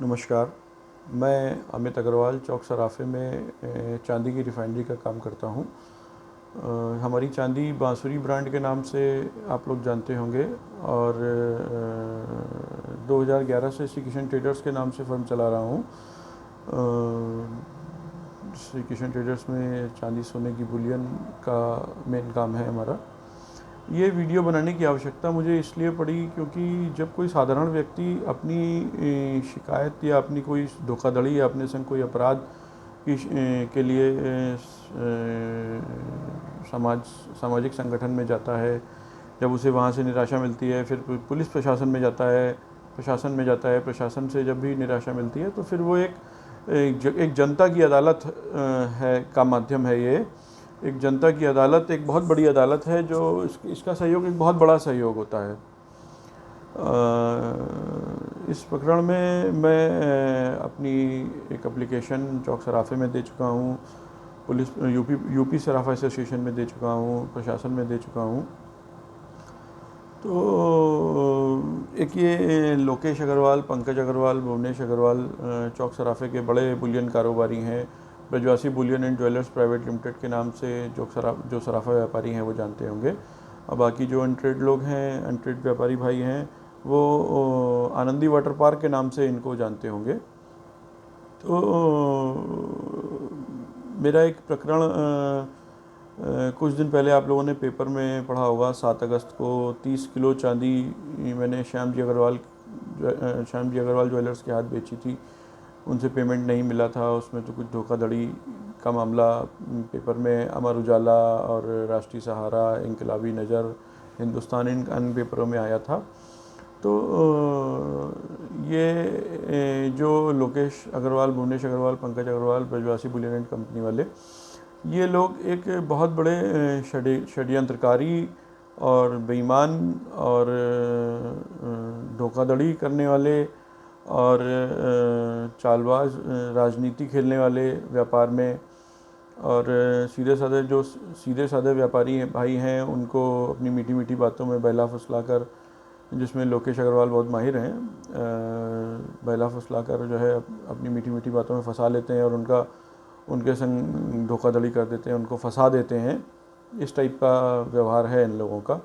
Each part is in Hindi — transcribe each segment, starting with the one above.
नमस्कार, मैं अमित अग्रवाल चौक सराफ़े में चांदी की रिफ़ाइनरी का काम करता हूँ। हमारी चांदी बांसुरी ब्रांड के नाम से आप लोग जानते होंगे और 2011 से श्री किशन ट्रेडर्स के नाम से फ़र्म चला रहा हूँ। श्री किशन ट्रेडर्स में चांदी सोने की बुलियन का मेन काम है हमारा। ये वीडियो बनाने की आवश्यकता मुझे इसलिए पड़ी क्योंकि जब कोई साधारण व्यक्ति अपनी शिकायत या अपनी कोई धोखाधड़ी या अपने संग कोई अपराध के लिए सामाजिक संगठन में जाता है, जब उसे वहाँ से निराशा मिलती है, फिर पुलिस प्रशासन में जाता है, प्रशासन से जब भी निराशा मिलती है तो फिर वो एक जनता की अदालत है का माध्यम है। ये एक जनता की अदालत एक बहुत बड़ी अदालत है जो इसका सहयोग एक बहुत बड़ा सहयोग होता है। इस प्रकरण में मैं अपनी एक एप्लीकेशन चौक सराफ़े में दे चुका हूँ, पुलिस यूपी सराफ़ा एसोसिएशन में दे चुका हूँ, प्रशासन में दे चुका हूँ। तो एक ये लोकेश अग्रवाल, पंकज अग्रवाल, भुवनेश अग्रवाल चौक सराफ़े के बड़े बुलियन कारोबारी हैं। Brajwasi bullion and jewellers private limited के नाम से जो सराफ़ा व्यापारी हैं वो जानते होंगे। और बाकी जो अनट्रेड लोग हैं, अनट्रेड व्यापारी भाई हैं, वो आनंदी वाटर पार्क के नाम से इनको जानते होंगे। तो मेरा एक प्रकरण कुछ दिन पहले आप लोगों ने पेपर में पढ़ा होगा। 7 अगस्त को 30 किलो चांदी मैंने श्याम जी अग्रवाल ज्वेलर्स के हाथ बेची थी। उनसे पेमेंट नहीं मिला था, उसमें तो कुछ धोखाधड़ी का मामला पेपर में अमर उजाला और राष्ट्रीय सहारा, इनकलाबी नज़र, हिंदुस्तान, इन अन्य पेपरों में आया था। तो ये जो लोकेश अग्रवाल, भुवनेश अग्रवाल, पंकज अग्रवाल, ब्रजवासी बुलियन एंड कंपनी वाले, ये लोग एक बहुत बड़े षड्यंत्रकारी और बेईमान और धोखाधड़ी करने वाले और चालबाज राजनीति खेलने वाले व्यापार में, और सीधे साधे व्यापारी हैं भाई हैं, उनको अपनी मीठी मीठी बातों में बहला फुसला कर, जिसमें लोकेश अग्रवाल बहुत माहिर हैं, बहला फुसला कर जो है अपनी मीठी मीठी बातों में फंसा लेते हैं और उनके संग धोखाधड़ी कर देते हैं, उनको फंसा देते हैं। इस टाइप का व्यवहार है इन लोगों का।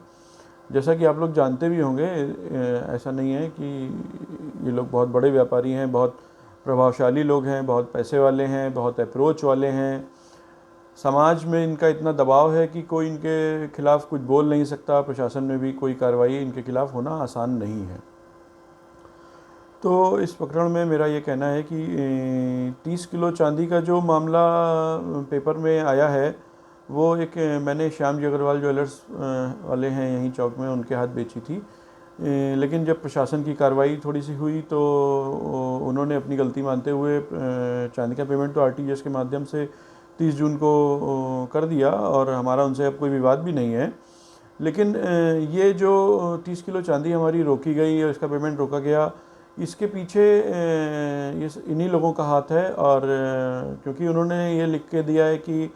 जैसा कि आप लोग जानते भी होंगे, ऐसा नहीं है कि ये लोग बहुत बड़े व्यापारी हैं, बहुत प्रभावशाली लोग हैं, बहुत पैसे वाले हैं, बहुत अप्रोच वाले हैं। समाज में इनका इतना दबाव है कि कोई इनके खिलाफ़ कुछ बोल नहीं सकता। प्रशासन में भी कोई कार्रवाई इनके खिलाफ़ होना आसान नहीं है। तो इस प्रकरण में मेरा ये कहना है कि 30 किलो चांदी का जो मामला पेपर में आया है, वो मैंने श्याम जी अग्रवाल ज्वेलर्स वाले हैं यहीं चौक में, उनके हाथ बेची थी। लेकिन जब प्रशासन की कार्रवाई थोड़ी सी हुई तो उन्होंने अपनी गलती मानते हुए चांदी का पेमेंट तो आरटीजीएस के माध्यम से 30 जून को कर दिया और हमारा उनसे अब कोई विवाद भी नहीं है। लेकिन ये जो 30 किलो चांदी हमारी रोकी गई और इसका पेमेंट रोका गया, इसके पीछे ये इन्हीं लोगों का हाथ है। और क्योंकि उन्होंने ये लिख के दिया है कि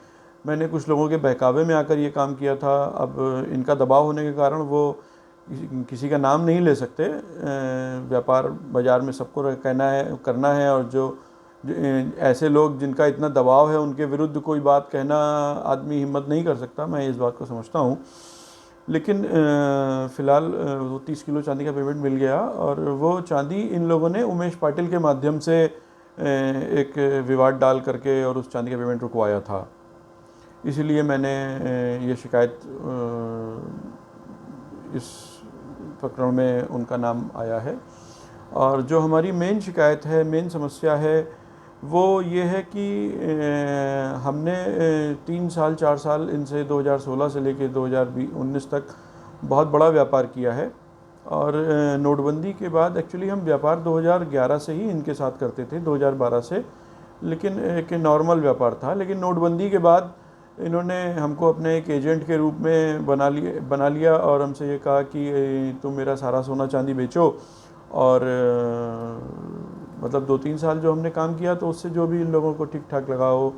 मैंने कुछ लोगों के बहकावे में आकर ये काम किया था, अब इनका दबाव होने के कारण वो किसी का नाम नहीं ले सकते। व्यापार बाज़ार में सबको करना है, और जो ऐसे लोग जिनका इतना दबाव है उनके विरुद्ध कोई बात कहना आदमी हिम्मत नहीं कर सकता। मैं इस बात को समझता हूँ। लेकिन फ़िलहाल वो 30 किलो चांदी का पेमेंट मिल गया और वो चांदी इन लोगों ने उमेश पाटिल के माध्यम से एक विवाद डाल करके और उस चांदी का पेमेंट रुकवाया था। इसीलिए मैंने ये शिकायत, इस प्रकरण में उनका नाम आया है। और जो हमारी मेन शिकायत है, मेन समस्या है, वो ये है कि हमने 3 साल 4 साल इनसे 2016 से लेकर 2019 तक बहुत बड़ा व्यापार किया है। और नोटबंदी के बाद एक्चुअली हम व्यापार 2011 से ही इनके साथ करते थे, 2012 से, लेकिन एक नॉर्मल व्यापार था। लेकिन नोटबंदी के बाद इन्होंने हमको अपने एक एजेंट के रूप में बना लिया और हमसे ये कहा कि तुम मेरा सारा सोना चांदी बेचो। और मतलब 2-3 साल जो हमने काम किया तो उससे जो भी इन लोगों को ठीक ठाक लगा हो,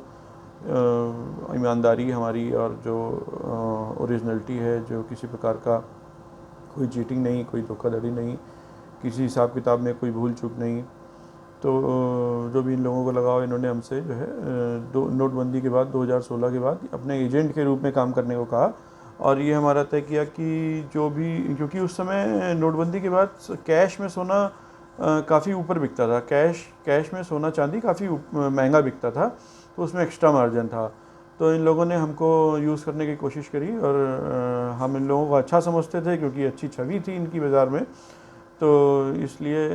ईमानदारी हमारी और जो ओरिजिनलिटी है, जो किसी प्रकार का कोई चीटिंग नहीं, कोई धोखाधड़ी नहीं, किसी हिसाब किताब में कोई भूल चूक नहीं, तो जो भी इन लोगों को लगा हो, इन्होंने हमसे जो है नोटबंदी के बाद 2016 के बाद अपने एजेंट के रूप में काम करने को कहा। और ये हमारा तय किया कि जो भी, क्योंकि उस समय नोटबंदी के बाद कैश में सोना काफ़ी ऊपर बिकता था, कैश में सोना चांदी काफ़ी महंगा बिकता था, तो उसमें एक्स्ट्रा मार्जिन था। तो इन लोगों ने हमको यूज़ करने की कोशिश करी, और हम इन लोगों को अच्छा समझते थे क्योंकि अच्छी छवि थी इनकी बाज़ार में। तो इसलिए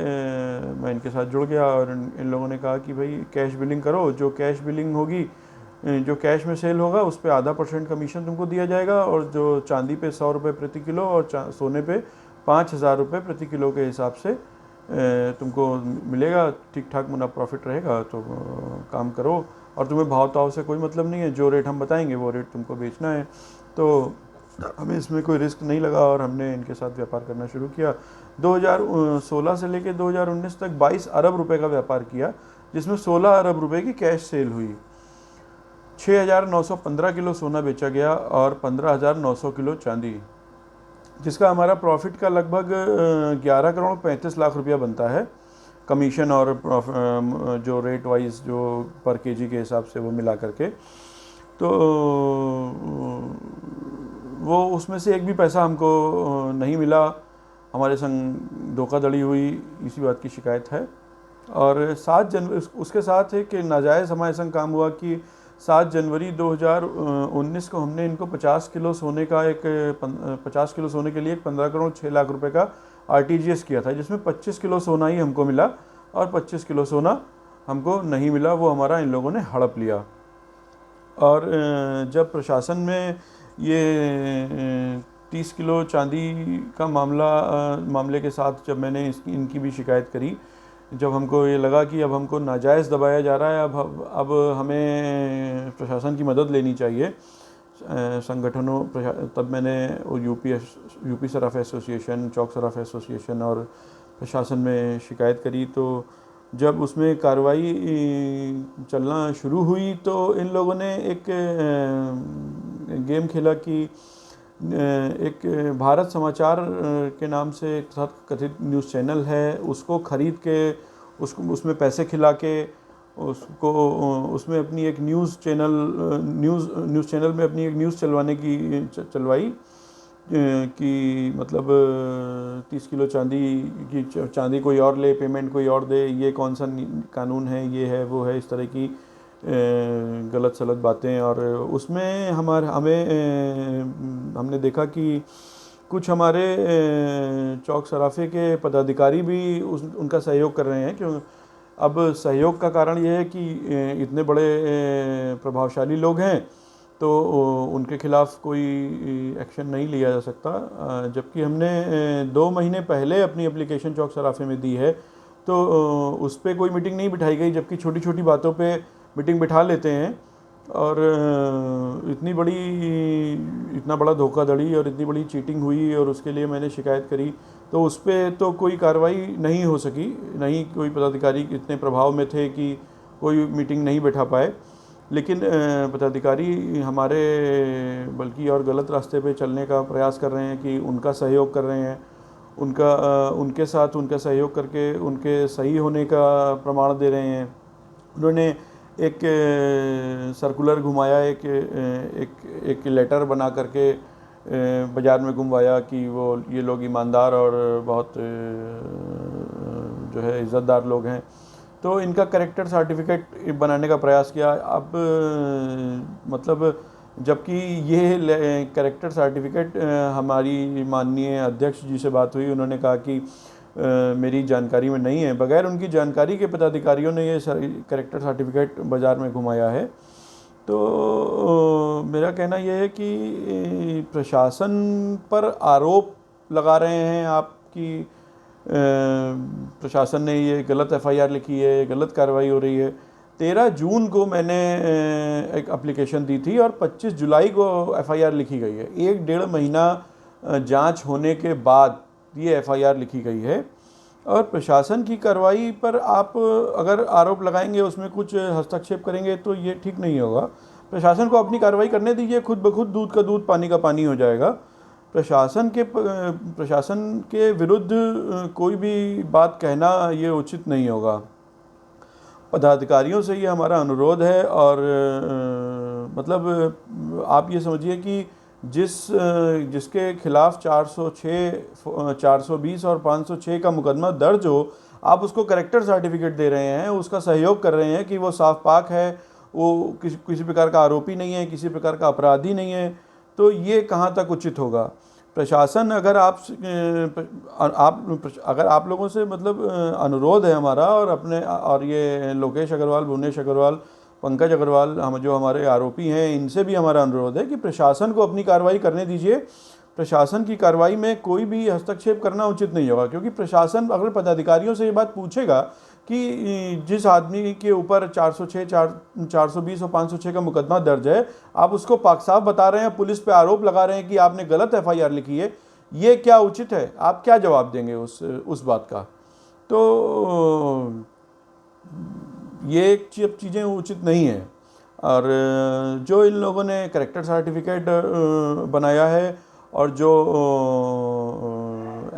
मैं इनके साथ जुड़ गया, और इन लोगों ने कहा कि भाई कैश बिलिंग करो, जो कैश बिलिंग होगी, जो कैश में सेल होगा उस पर ½ कमीशन तुमको दिया जाएगा, और जो चांदी पे 100 रुपये प्रति किलो और सोने पे 5,000 रुपये प्रति किलो के हिसाब से तुमको मिलेगा। ठीक ठाक मुनाफा प्रॉफिट रहेगा, तो काम करो, और तुम्हें भाव ताव से कोई मतलब नहीं है, जो रेट हम बताएंगे वो रेट तुमको बेचना है। तो हमें इसमें कोई रिस्क नहीं लगा, और हमने इनके साथ व्यापार करना शुरू किया। 2016 से लेकर 2019 तक 22 अरब रुपए का व्यापार किया, जिसमें 16 अरब रुपए की कैश सेल हुई। 6,915 किलो सोना बेचा गया और 15,900 किलो चांदी, जिसका हमारा प्रॉफिट का लगभग 11 करोड़ 35 लाख रुपया बनता है, कमीशन और जो रेट वाइज जो पर केजी के हिसाब से वो मिला करके। तो वो उसमें से एक भी पैसा हमको नहीं मिला, हमारे संग धोखाधड़ी हुई, इसी बात की शिकायत है। और 7 जनवरी उसके साथ है कि नाजायज़ हमारे संग काम हुआ कि 7 जनवरी 2019 को हमने इनको 50 किलो सोने का 50 किलो सोने के लिए एक 15 करोड़ 6 लाख रुपए का RTGS किया था, जिसमें 25 किलो सोना ही हमको मिला और 25 किलो सोना हमको नहीं मिला, वो हमारा इन लोगों ने हड़प लिया। और जब प्रशासन में ये 30 किलो चांदी का मामले के साथ जब मैंने इनकी भी शिकायत करी, जब हमको ये लगा कि अब हमको नाजायज़ दबाया जा रहा है, अब हमें प्रशासन की मदद लेनी चाहिए संगठनों, तब मैंने यूपी सराफ एसोसिएशन, चौक सराफ एसोसिएशन और प्रशासन में शिकायत करी। तो जब उसमें कार्रवाई चलना शुरू हुई तो इन लोगों ने एक गेम खेला कि एक भारत समाचार के नाम से एक कथित न्यूज़ चैनल है, उसको ख़रीद के उसमें पैसे खिला के उसको उसमें अपनी एक न्यूज़ चैनल में अपनी एक न्यूज़ चलवाई कि मतलब 30 किलो चांदी कोई और ले, पेमेंट कोई और दे, ये कौन सा कानून है, ये है वो है, इस तरह की गलत सलत बातें। और उसमें हमने देखा कि कुछ हमारे चौक सराफे के पदाधिकारी भी उनका सहयोग कर रहे हैं। क्यों? अब सहयोग का कारण ये है कि इतने बड़े प्रभावशाली लोग हैं, तो उनके खिलाफ कोई एक्शन नहीं लिया जा सकता। जबकि हमने 2 महीने पहले अपनी एप्लीकेशन चौक सराफे में दी है, तो उस पर कोई मीटिंग नहीं बिठाई गई, जबकि छोटी छोटी बातों पे मीटिंग बिठा लेते हैं। और इतना बड़ा धोखाधड़ी और इतनी बड़ी चीटिंग हुई, और उसके लिए मैंने शिकायत करी, तो उस पर तो कोई कार्रवाई नहीं हो सकी, नहीं कोई पदाधिकारी इतने प्रभाव में थे कि कोई मीटिंग नहीं बैठा पाए। लेकिन पदाधिकारी हमारे बल्कि और गलत रास्ते पे चलने का प्रयास कर रहे हैं कि उनका सहयोग कर रहे हैं, उनके साथ उनका सहयोग करके उनके सही होने का प्रमाण दे रहे हैं। उन्होंने एक सर्कुलर घुमाया, एक लेटर बना करके बाज़ार में घुमवाया कि ये लोग ईमानदार और बहुत जो है इज़्ज़तदार लोग हैं, तो इनका कैरेक्टर सर्टिफिकेट बनाने का प्रयास किया। अब मतलब जबकि ये कैरेक्टर सर्टिफिकेट हमारी माननीय अध्यक्ष जी से बात हुई, उन्होंने कहा कि मेरी जानकारी में नहीं है, बगैर उनकी जानकारी के पदाधिकारियों ने ये कैरेक्टर सर्टिफिकेट बाज़ार में घुमाया है। तो मेरा कहना यह है कि प्रशासन पर आरोप लगा रहे हैं आप कि प्रशासन ने ये गलत FIR लिखी है, गलत कार्रवाई हो रही है। 13 जून को मैंने एक एप्लीकेशन दी थी और 25 जुलाई को FIR लिखी गई है। 1-1.5 महीना जांच होने के बाद ये FIR लिखी गई है। और प्रशासन की कार्रवाई पर आप अगर आरोप लगाएंगे, उसमें कुछ हस्तक्षेप करेंगे, तो ये ठीक नहीं होगा। प्रशासन को अपनी कार्रवाई करने दीजिए, खुद ब खुद दूध का दूध पानी का पानी हो जाएगा। प्रशासन के विरुद्ध कोई भी बात कहना ये उचित नहीं होगा। पदाधिकारियों से ये हमारा अनुरोध है। और मतलब आप ये समझिए कि जिसके खिलाफ 406, 420 और 506 का मुकदमा दर्ज हो, आप उसको करेक्टर सर्टिफिकेट दे रहे हैं, उसका सहयोग कर रहे हैं कि वो साफ पाक है, वो किसी प्रकार का आरोपी नहीं है, किसी प्रकार का अपराधी नहीं है। तो ये कहाँ तक उचित होगा? प्रशासन अगर अगर आप लोगों से मतलब अनुरोध है हमारा, और ये लोकेश अग्रवाल, भुवनेश अग्रवाल, पंकज अग्रवाल, हम जो हमारे आरोपी हैं, इनसे भी हमारा अनुरोध है कि प्रशासन को अपनी कार्रवाई करने दीजिए। प्रशासन की कार्रवाई में कोई भी हस्तक्षेप करना उचित नहीं होगा, क्योंकि प्रशासन अगर पदाधिकारियों से ये बात पूछेगा कि जिस आदमी के ऊपर 406, 420 और 506 का मुकदमा दर्ज है, आप उसको पाक साफ बता रहे हैं, पुलिस पे आरोप लगा रहे हैं कि आपने गलत एफआईआर लिखी है, ये क्या उचित है? आप क्या जवाब देंगे उस बात का? तो ये चीज़ें उचित नहीं है। और जो इन लोगों ने करेक्टर सर्टिफिकेट बनाया है, और जो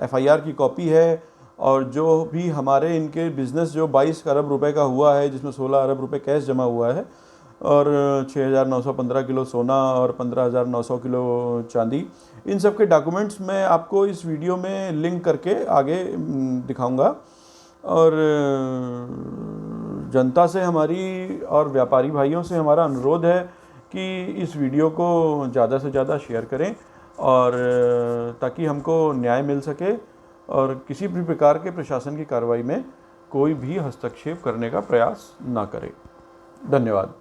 एफआईआर की कॉपी है, और जो भी हमारे इनके बिज़नेस जो 22 अरब रुपए का हुआ है, जिसमें 16 अरब रुपए कैश जमा हुआ है, और 6,915 किलो सोना और 15,900 किलो चांदी, इन सब के डॉक्यूमेंट्स मैं आपको इस वीडियो में लिंक करके आगे दिखाऊंगा। और जनता से हमारी और व्यापारी भाइयों से हमारा अनुरोध है कि इस वीडियो को ज़्यादा से ज़्यादा शेयर करें, और ताकि हमको न्याय मिल सके और किसी भी प्रकार के प्रशासन की कार्रवाई में कोई भी हस्तक्षेप करने का प्रयास ना करे। धन्यवाद।